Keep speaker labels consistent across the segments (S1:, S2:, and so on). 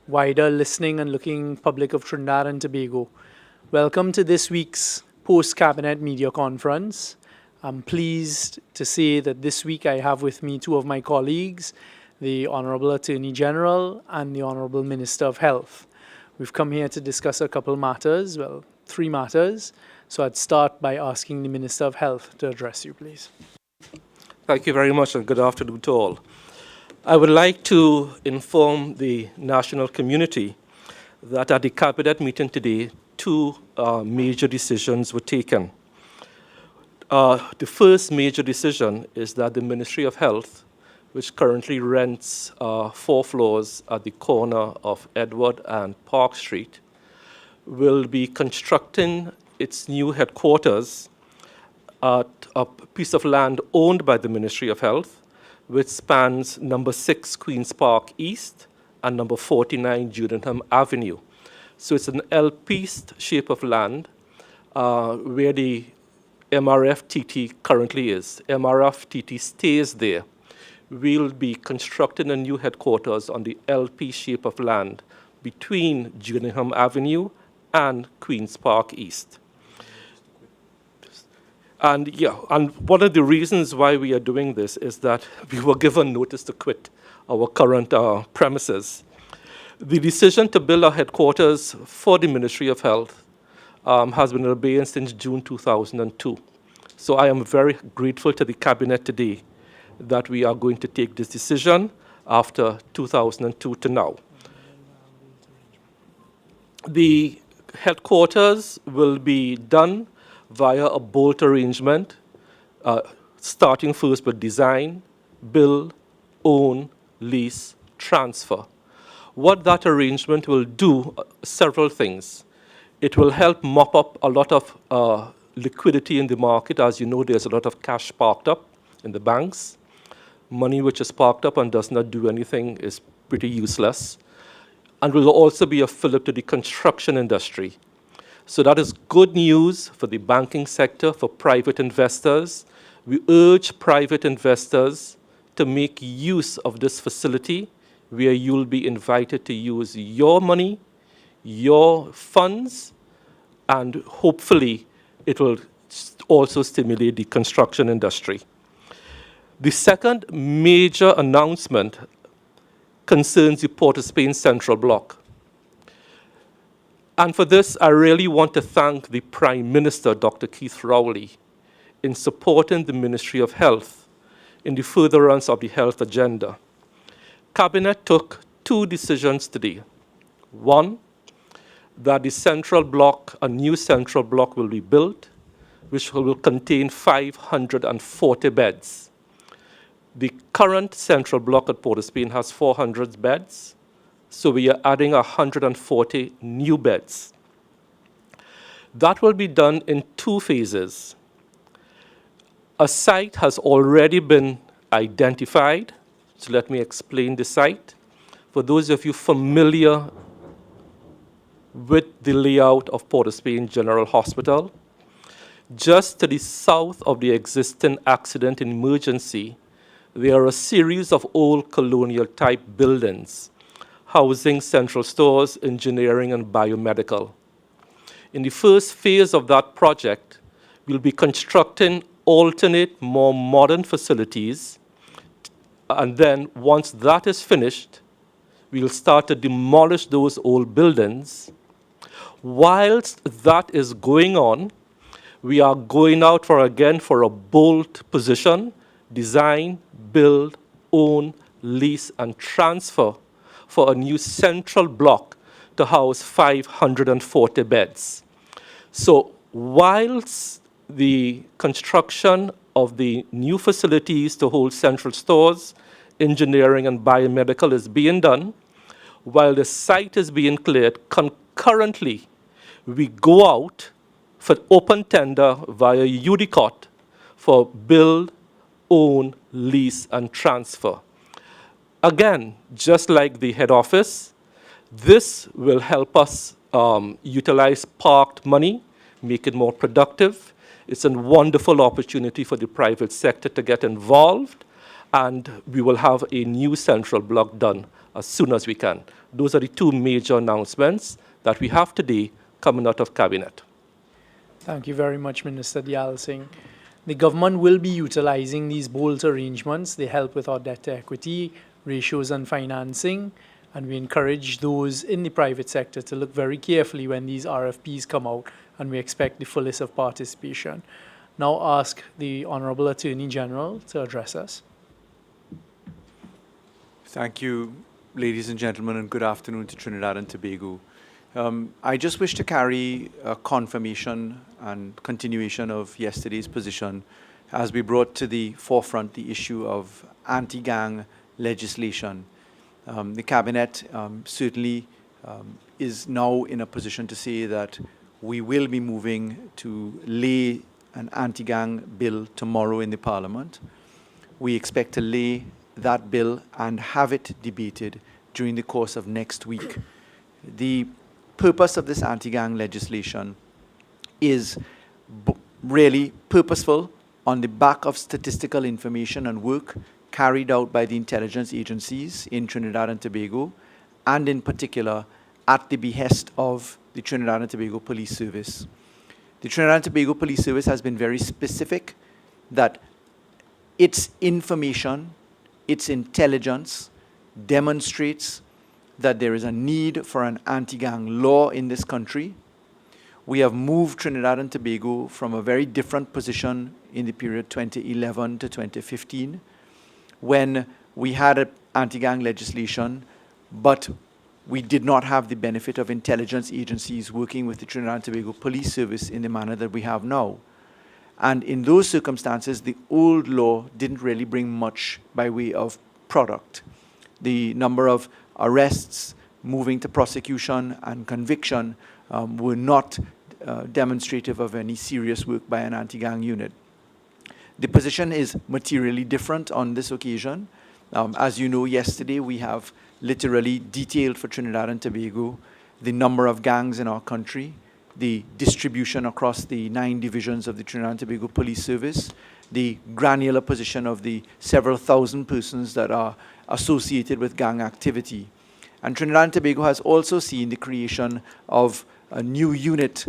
S1: wider listening and looking public of Trinidad and Tobago. Welcome to this week's post-cabinet media conference. I'm pleased to say that this week I have with me two of my colleagues, the Honorable Attorney General and the Honorable Minister of Health. We've come here to discuss a couple matters, well, three matters. So I'd start by asking the Minister of Health to address you, please.
S2: Thank you very much and good afternoon to all. I would like to inform the national community that at the Cabinet meeting today, two major decisions were taken. The first major decision is that the Ministry of Health, which currently rents 4 floors at the corner of Edward and Park Street, will be constructing its new headquarters at a piece of land owned by the Ministry of Health, which spans number 6 Queen's Park East and number 49 Judenham Avenue. So it's an L-pieced shape of land where the MRFTT currently is. MRFTT stays there. We'll be constructing a new headquarters on the LP shape of land between Judenham Avenue and Queen's Park East. And one of the reasons why we are doing this is that we were given notice to quit our current premises. The decision to build our headquarters for the Ministry of Health has been in abeyance since June 2002. So I am very grateful to the Cabinet today that we are going to take this decision after 2002 to now. The headquarters will be done via a bolt arrangement, starting first with design, build, own, lease, transfer. What that arrangement will do, several things. It will help mop up a lot of liquidity in the market. As you know, there's a lot of cash parked up in the banks. Money which is parked up and does not do anything is pretty useless. And will also be a fillip to the construction industry. So that is good news for the banking sector, for private investors. We urge private investors to make use of this facility where you'll be invited to use your money, your funds, and hopefully it will also stimulate the construction industry. The second major announcement concerns the Port of Spain Central Block. And for this, I really want to thank the Prime Minister, Dr. Keith Rowley, in supporting the Ministry of Health in the furtherance of the health agenda. Cabinet took 2 decisions today. One, that the central block, a new central block will be built, which will contain 540 beds. The current central block at Port of Spain has 400 beds. So we are adding 140 new beds. That will be done in 2 phases. A site has already been identified. So let me explain the site. For those of you familiar with the layout of Port of Spain General Hospital, just to the south of the existing accident and emergency, there are a series of old colonial type buildings housing central stores, engineering, and biomedical. In the first phase of that project, we'll be constructing alternate, more modern facilities. And then once that is finished, we'll start to demolish those old buildings. Whilst that is going on, we are going out for a bold position, design, build, own, lease, and transfer for a new central block to house 540 beds. So whilst the construction of the new facilities to hold central stores, engineering, and biomedical is being done, while the site is being cleared, concurrently, we go out for open tender via UDCOT for build, own, lease, and transfer. Again, just like the head office, this will help us utilize parked money, make it more productive. It's a wonderful opportunity for the private sector to get involved, and we will have a new central block done as soon as we can. Those are the two major announcements that we have today coming out of Cabinet.
S1: Thank you very much, Minister Diyal Singh. The government will be utilizing these bolt arrangements. They help with our debt to equity ratios and financing, and we encourage those in the private sector to look very carefully when these RFPs come out, and we expect the fullest of participation. Now ask the Honorable Attorney General to address us.
S3: Thank you, ladies and gentlemen, and good afternoon to Trinidad and Tobago. I just wish to carry a confirmation and continuation of yesterday's position as we brought to the forefront the issue of anti-gang legislation. The Cabinet certainly is now in a position to say that we will be moving to lay an anti-gang bill tomorrow in the Parliament. We expect to lay that bill and have it debated during the course of next week. The purpose of this anti-gang legislation is really purposeful on the back of statistical information and work carried out by the intelligence agencies in Trinidad and Tobago, and in particular at the behest of the Trinidad and Tobago Police Service. The Trinidad and Tobago Police Service has been very specific that its information, its intelligence demonstrates that there is a need for an anti-gang law in this country. We have moved Trinidad and Tobago from a very different position in the period 2011 to 2015, when we had anti-gang legislation, but we did not have the benefit of intelligence agencies working with the Trinidad and Tobago Police Service in the manner that we have now. And in those circumstances, the old law didn't really bring much by way of product. The number of arrests moving to prosecution and conviction were not demonstrative of any serious work by an anti-gang unit. The position is materially different on this occasion. As you know, yesterday we have literally detailed for Trinidad and Tobago the number of gangs in our country, the distribution across the 9 divisions of the Trinidad and Tobago Police Service, the granular position of the several thousand persons that are associated with gang activity. And Trinidad and Tobago has also seen the creation of a new unit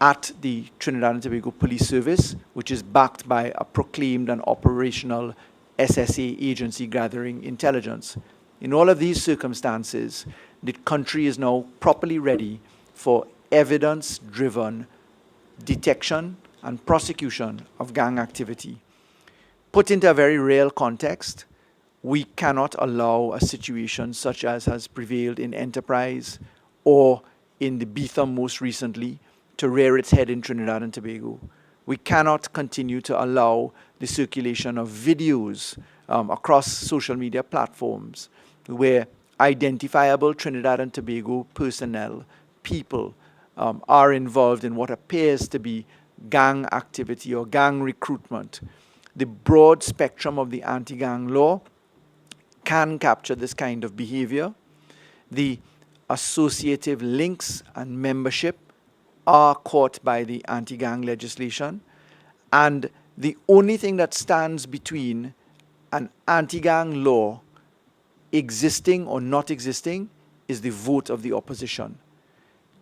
S3: at the Trinidad and Tobago Police Service, which is backed by a proclaimed and operational SSA agency gathering intelligence. In all of these circumstances, the country is now properly ready for evidence-driven detection and prosecution of gang activity. Put into a very real context, we cannot allow a situation such as has prevailed in Enterprise or in the Beetham most recently to rear its head in Trinidad and Tobago. We cannot continue to allow the circulation of videos across social media platforms where identifiable Trinidad and Tobago personnel, people, are involved in what appears to be gang activity or gang recruitment. The broad spectrum of the anti-gang law can capture this kind of behavior. The associative links and membership are caught by the anti-gang legislation, and the only thing that stands between an anti-gang law existing or not existing is the vote of the opposition.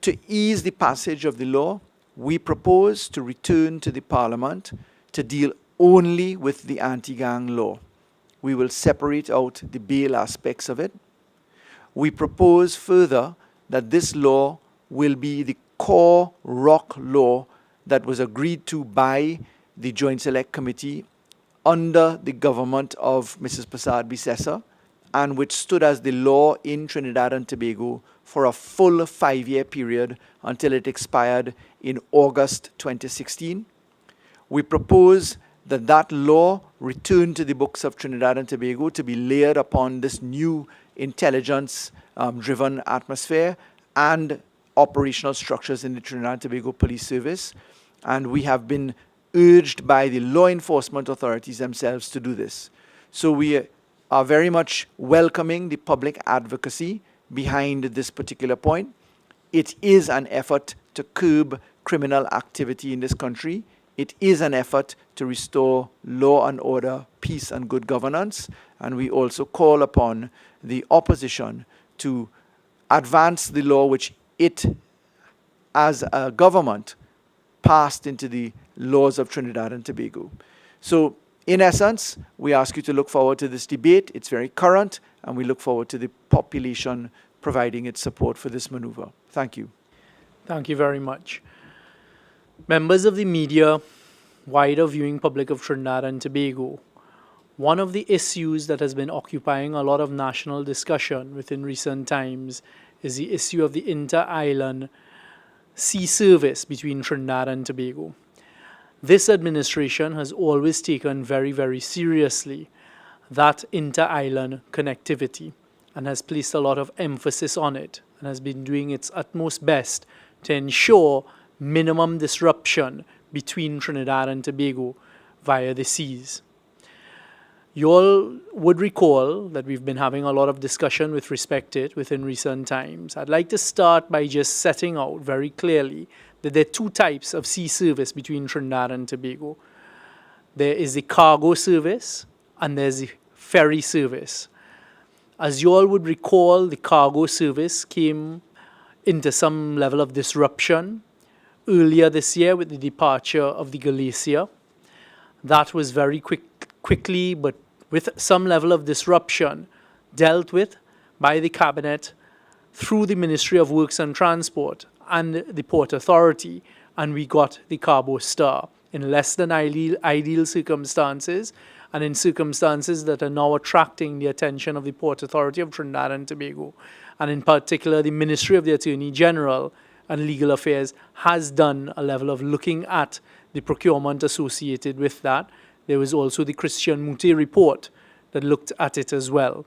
S3: To ease the passage of the law, we propose to return to the Parliament to deal only with the anti-gang law. We will separate out the bail aspects of it. We propose further that this law will be the core rock law that was agreed to by the Joint Select Committee under the government of Mrs. Prasad Bisesa, and which stood as the law in Trinidad and Tobago for a full 5-year period until it expired in August 2016. We propose that that law return to the books of Trinidad and Tobago to be layered upon this new intelligence-driven atmosphere and operational structures in the Trinidad and Tobago Police Service. And we have been urged by the law enforcement authorities themselves to do this. So we are very much welcoming the public advocacy behind this particular point. It is an effort to curb criminal activity in this country. It is an effort to restore law and order, peace and good governance. and we also call upon the opposition to advance the law which it, as a government, passed into the laws of Trinidad and Tobago. So, in essence, we ask you to look forward to this debate. It's very current, and we look forward to the population providing its support for this maneuver. Thank you.
S1: Thank you very much. Members of the media, wider viewing public of Trinidad and Tobago, one of the issues that has been occupying a lot of national discussion within recent times is the issue of the inter-island sea service between Trinidad and Tobago. This administration has always taken very, very seriously that inter-island connectivity and has placed a lot of emphasis on it and has been doing its utmost best to ensure minimum disruption between Trinidad and Tobago via the seas. You all would recall that we've been having a lot of discussion with respect to it within recent times. I'd like to start by just setting out very clearly that there are two types of sea service between Trinidad and Tobago. There is the cargo service and there's the ferry service. As you all would recall, the cargo service came into some level of disruption earlier this year with the departure of the Galicia. That was very quickly, but with some level of disruption, dealt with by the Cabinet through the Ministry of Works and Transport and the Port Authority, and we got the Cabo Star in less than ideal circumstances, and in circumstances that are now attracting the attention of the Port Authority of Trinidad and Tobago, and in particular the Ministry of the Attorney General and Legal Affairs has done a level of looking at the procurement associated with that. There was also the Christian Mute report that looked at it as well.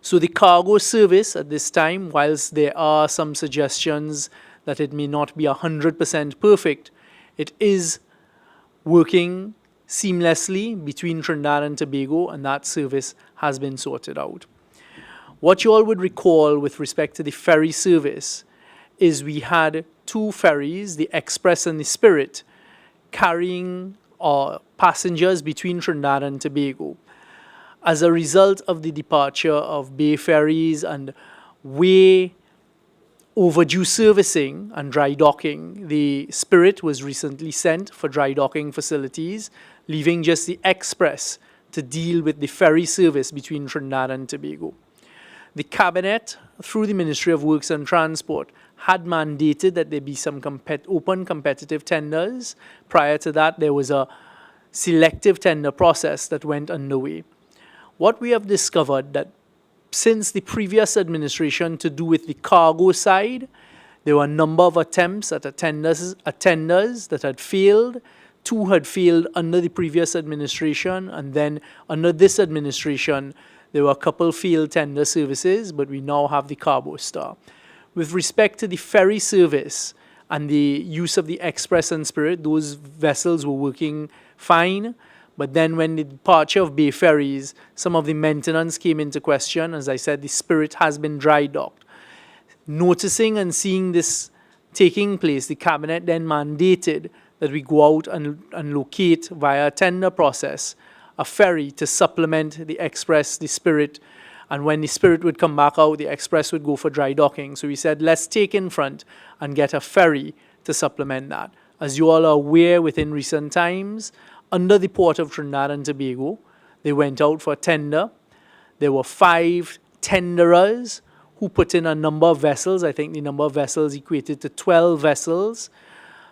S1: So the cargo service at this time, whilst there are some suggestions that it may not be 100% perfect, it is working seamlessly between Trinidad and Tobago, and that service has been sorted out. What you all would recall with respect to the ferry service is we had two ferries, the Express and the Spirit, carrying passengers between Trinidad and Tobago. As a result of the departure of Bay Ferries and way overdue servicing and dry docking, the Spirit was recently sent for dry docking facilities, leaving just the Express to deal with the ferry service between Trinidad and Tobago. The Cabinet, through the Ministry of Works and Transport, had mandated that there be some open competitive tenders. Prior to that, there was a selective tender process that went underway. What we have discovered that since the previous administration to do with the cargo side, there were a number of attempts at tenders that had failed. Two had failed under the previous administration, and then under this administration, there were a couple failed tender services, but we now have the Cabo Star. With respect to the ferry service and the use of the Express and Spirit, those vessels were working fine. But then when the departure of Bay Ferries, some of the maintenance came into question. As I said, the Spirit has been dry docked. Noticing and seeing this taking place, the Cabinet then mandated that we go out and locate via a tender process a ferry to supplement the Express, the Spirit, and when the Spirit would come back out, the Express would go for dry docking. So we said, let's take in front and get a ferry to supplement that. As you all are aware, within recent times, under the Port of Trinidad and Tobago, they went out for a tender. There were 5 tenderers who put in a number of vessels. I think the number of vessels equated to 12 vessels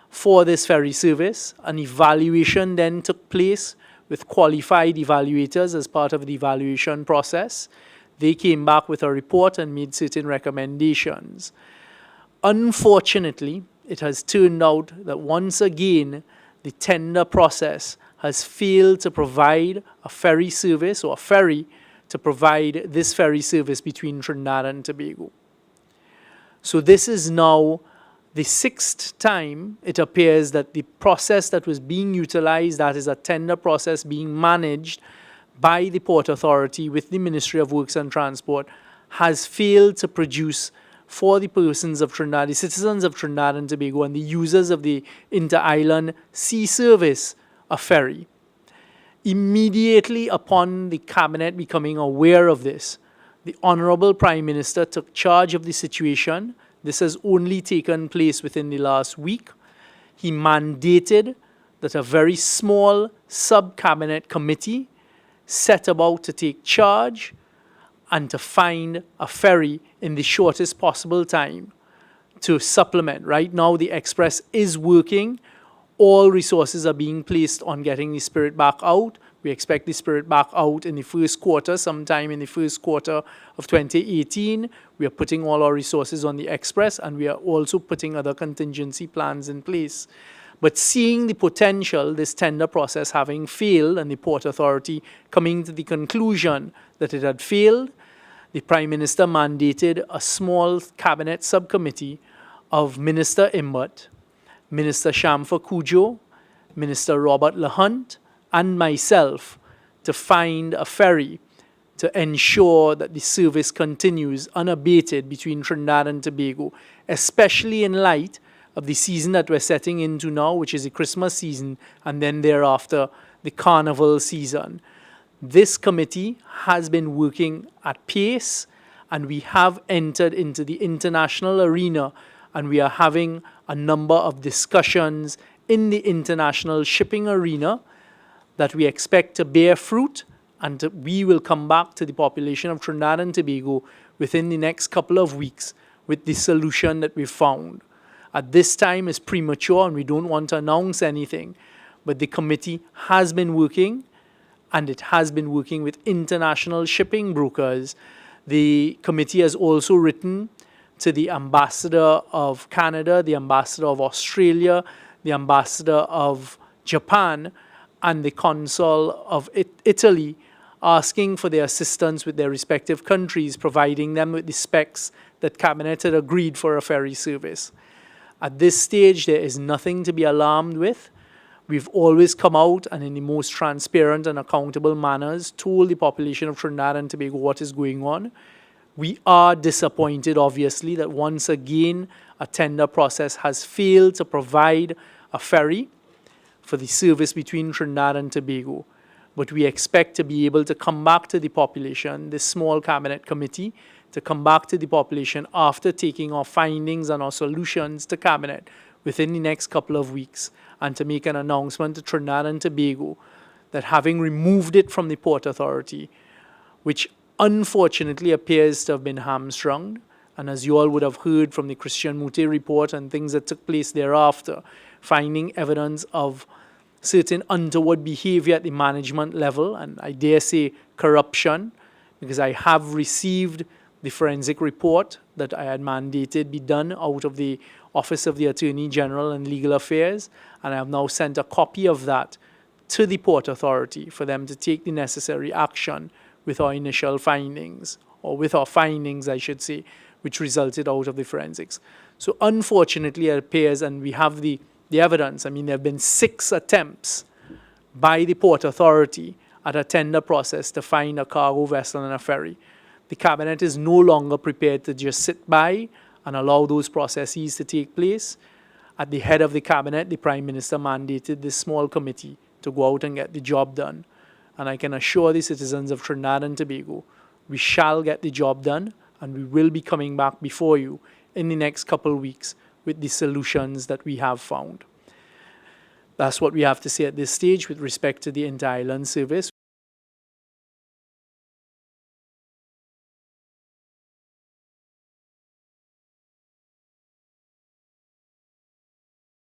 S1: for this ferry service. An evaluation then took place with qualified evaluators as part of the evaluation process. They came back with a report and made certain recommendations. Unfortunately, it has turned out that once again, the tender process has failed to provide a ferry service or a ferry to provide this ferry service between Trinidad and Tobago. So this is now the 6th time it appears that the process that was being utilized, that is a tender process being managed by the Port Authority with the Ministry of Works and Transport, has failed to produce for the persons of Trinidad, the citizens of Trinidad and Tobago and the users of the inter-island sea service, a ferry. Immediately upon the cabinet becoming aware of this, the Honorable Prime Minister took charge of the situation. This has only taken place within the last week. He mandated that a very small sub-cabinet committee set about to take charge and to find a ferry in the shortest possible time to supplement. Right now, the Express is working. All resources are being placed on getting the Spirit back out. We expect the Spirit back out in the first quarter, sometime in the first quarter of 2018. We are putting all our resources on the Express, and we are also putting other contingency plans in place. But seeing the potential, this tender process having failed, and the Port Authority coming to the conclusion that it had failed, the Prime Minister mandated a small cabinet subcommittee of Minister Imbut, Minister Shamfa Cudjoe, Minister Robert Lahunt, and myself to find a ferry to ensure that the service continues unabated between Trinidad and Tobago, especially in light of the season that we're setting into now, which is the Christmas season, and then thereafter the Carnival season. This committee has been working at pace, and we have entered into the international arena, and we are having a number of discussions in the international shipping arena that we expect to bear fruit, and we will come back to the population of Trinidad and Tobago within the next couple of weeks with the solution that we've found. At this time, it's premature, and we don't want to announce anything, but the committee has been working, and it has been working with international shipping brokers. The committee has also written to the ambassador of Canada, the ambassador of Australia, the ambassador of Japan, and the consul of Italy, asking for their assistance with their respective countries, providing them with the specs that Cabinet had agreed for a ferry service. At this stage, there is nothing to be alarmed with. We've always come out and in the most transparent and accountable manners told the population of Trinidad and Tobago what is going on. We are disappointed, obviously, that once again a tender process has failed to provide a ferry for the service between Trinidad and Tobago. But we expect to be able to come back to the population, this small cabinet committee, to come back to the population after taking our findings and our solutions to cabinet within the next couple of weeks, and to make an announcement to Trinidad and Tobago that having removed it from the Port Authority, which unfortunately appears to have been hamstrung, and as you all would have heard from the Christian Mute report and things that took place thereafter, finding evidence of certain untoward behavior at the management level, and I dare say corruption, because I have received the forensic report that I had mandated be done out of the Office of the Attorney General and Legal Affairs, and I have now sent a copy of that to the Port Authority for them to take the necessary action with our initial findings, or with our findings, I should say, which resulted out of the forensics. So unfortunately, it appears, and we have the evidence, I mean, there have been 6 attempts by the Port Authority at a tender process to find a cargo vessel and a ferry. The Cabinet is no longer prepared to just sit by and allow those processes to take place. At the head of the Cabinet, the Prime Minister mandated this small committee to go out and get the job done. And I can assure the citizens of Trinidad and Tobago, we shall get the job done, and we will be coming back before you in the next couple of weeks with the solutions that we have found. That's what we have to say at this stage with respect to the inter-island service.